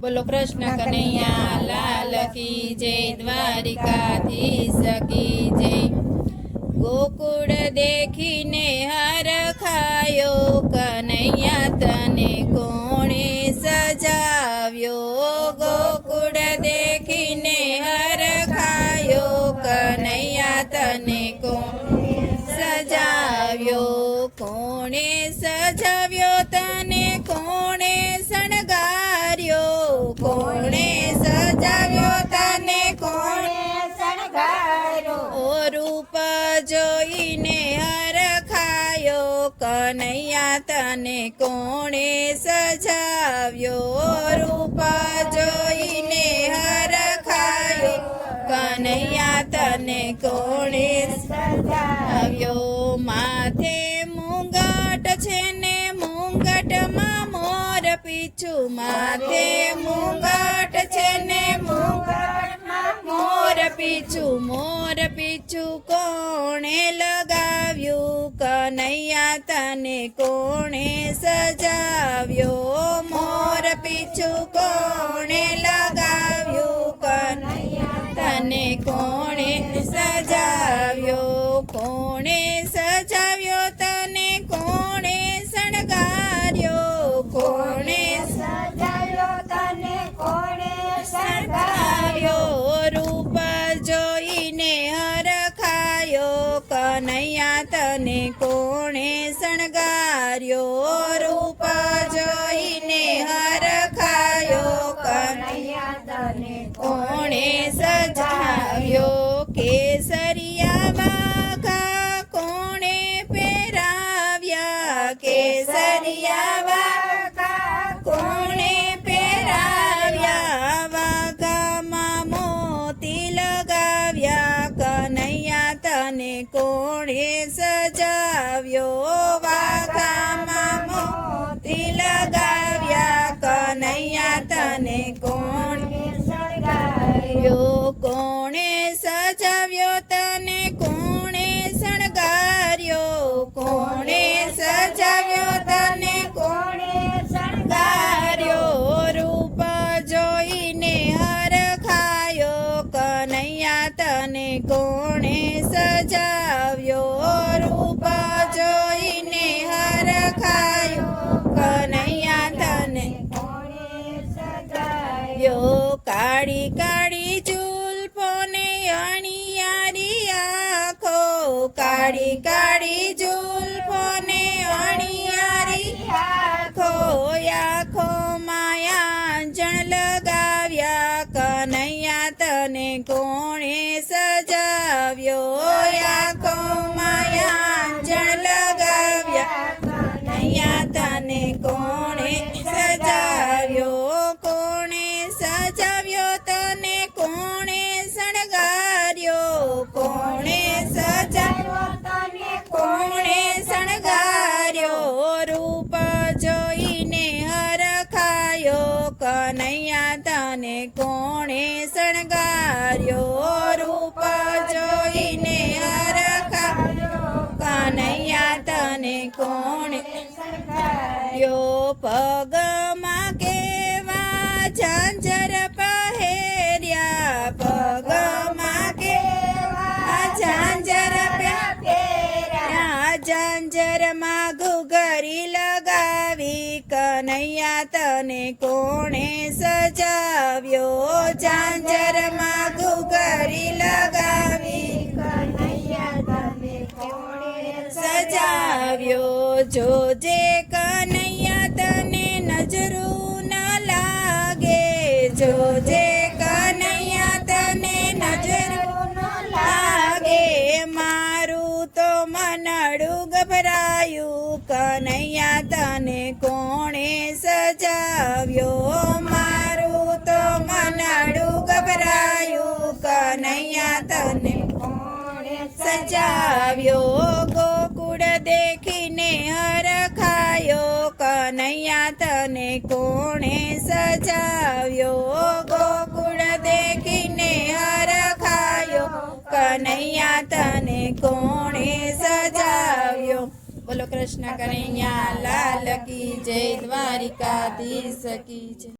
बोलो कृष्ण कन्हैया लाल की जय, द्वारिकाधीश की जय। गोकुळ देखीने हरखायो, कन्हैया तने कोणे सजाव्यो। गोकुळ देखीने हरखायो, कन्हैया तने कोणे सजाव्यो। कोणे सजाव्यो तने कोणे शणगार्यो, कोणे सजाव्यो तने कोणे शणगार्यो। ओ रूप जोईने हरखायो, कन्हैया तने कोणे सजाव्यो। रूप जोईने हरखायो, कन्हैया तने कोणे सजाव्यो। माथे मुंगट छे ने मुंगटमां मोर पीछू, माथे मुंगट छे ने मुंगटमां मोर पीछू। मोर पीछू कोणे लगाव्यो, कन्हैया तने कोणे सजाव्यो। मोर पीछू कोणे लगाव्यो, कन्हैया तने कोणे सजाव्यो। कोणे सजाव्यो तने कोणे शणगार्यो, कोणे सजाव्यो तने कोणे शणगार्यो। रूप जोईने हरखायो, कन्हैया तने कोणे शणगार्यो। रूप जोईने हरखायो, कन्हैया तने कोणे सजाव्यो। केसरिया वाघा कोणे पेराव्या, केसरिया वाघा कोणे पेराव्या। वाघामां मोती लगाव्या, कन्हैया तने कोणे सजाव्यो। वाघामां मोती लगाव्या, कन्हैया तने कोणे सजाव्यो। कोणे सजाव्यो तने कोणे शणगार्यो, कोणे सजाव्यो तने कोणे शणगार्यो। रूप जोईने हरखायो, कन्हैया तने कोणे सजाव्यो। रूप जोईने हरखायो, कन्हैया तने कोणे सजाव्यो। काળી કાળી જુલ્ફોને અણિયારી આંખો, કાળી કાળી જુલ્ફોને અણિયારી આંખો। આંખોમાં આંજણ લગાવ્યા, કન્હૈયા તને કોણે સજાવ્યો। આંખોમાં આંજણ લગાવ્યા, કન્હૈયા તને કોણે સજાવ્યો। કોણે સજાવ્યો તને કોણે શણગાર્યો, કોણે સજાવ્યો તને કોણે શણગાર્યો। રૂપ જોઈને હરખાયો, કન્હૈયા તને કોણે શણગાર્યો। રૂપ જોઈને હરખાયો, કન્હૈયા તને કોણે શણગાર્યો। પગમાં કેવા ઝાંઝર પહેર્યા, પગમાં કેવા ઝાંઝર પહેર્યા। ઝાંઝરમાં ઘૂઘરી લગાવી, કન્હૈયા તને કોણે સજાવ્યો। ઝાંઝરમાં ઘૂઘરી લગાવી, કન્હૈયા તને કોણે સજાવ્યો। જોજે કન્હૈયા તને નજરું ન લાગે, જોજે કન્હૈયા તને નજરું ન લાગે। મારું તો મનડું ગભરાયું, કન્હૈયા તને કોણે સજાવ્યો। મારું તો મનડું ગભરાયું, કન્હૈયા તને કોણે સજાવ્યો। ગોકુળ देखीने हरखायो, कन्हैया तने कोणे सजाव्यो। गोकुळ देखीने हरखायो, कन्हैया तने कोणे सजाव्यो। बोलो कृष्ण कन्हैया लाल की जय, द्वारिकाधीश की जय।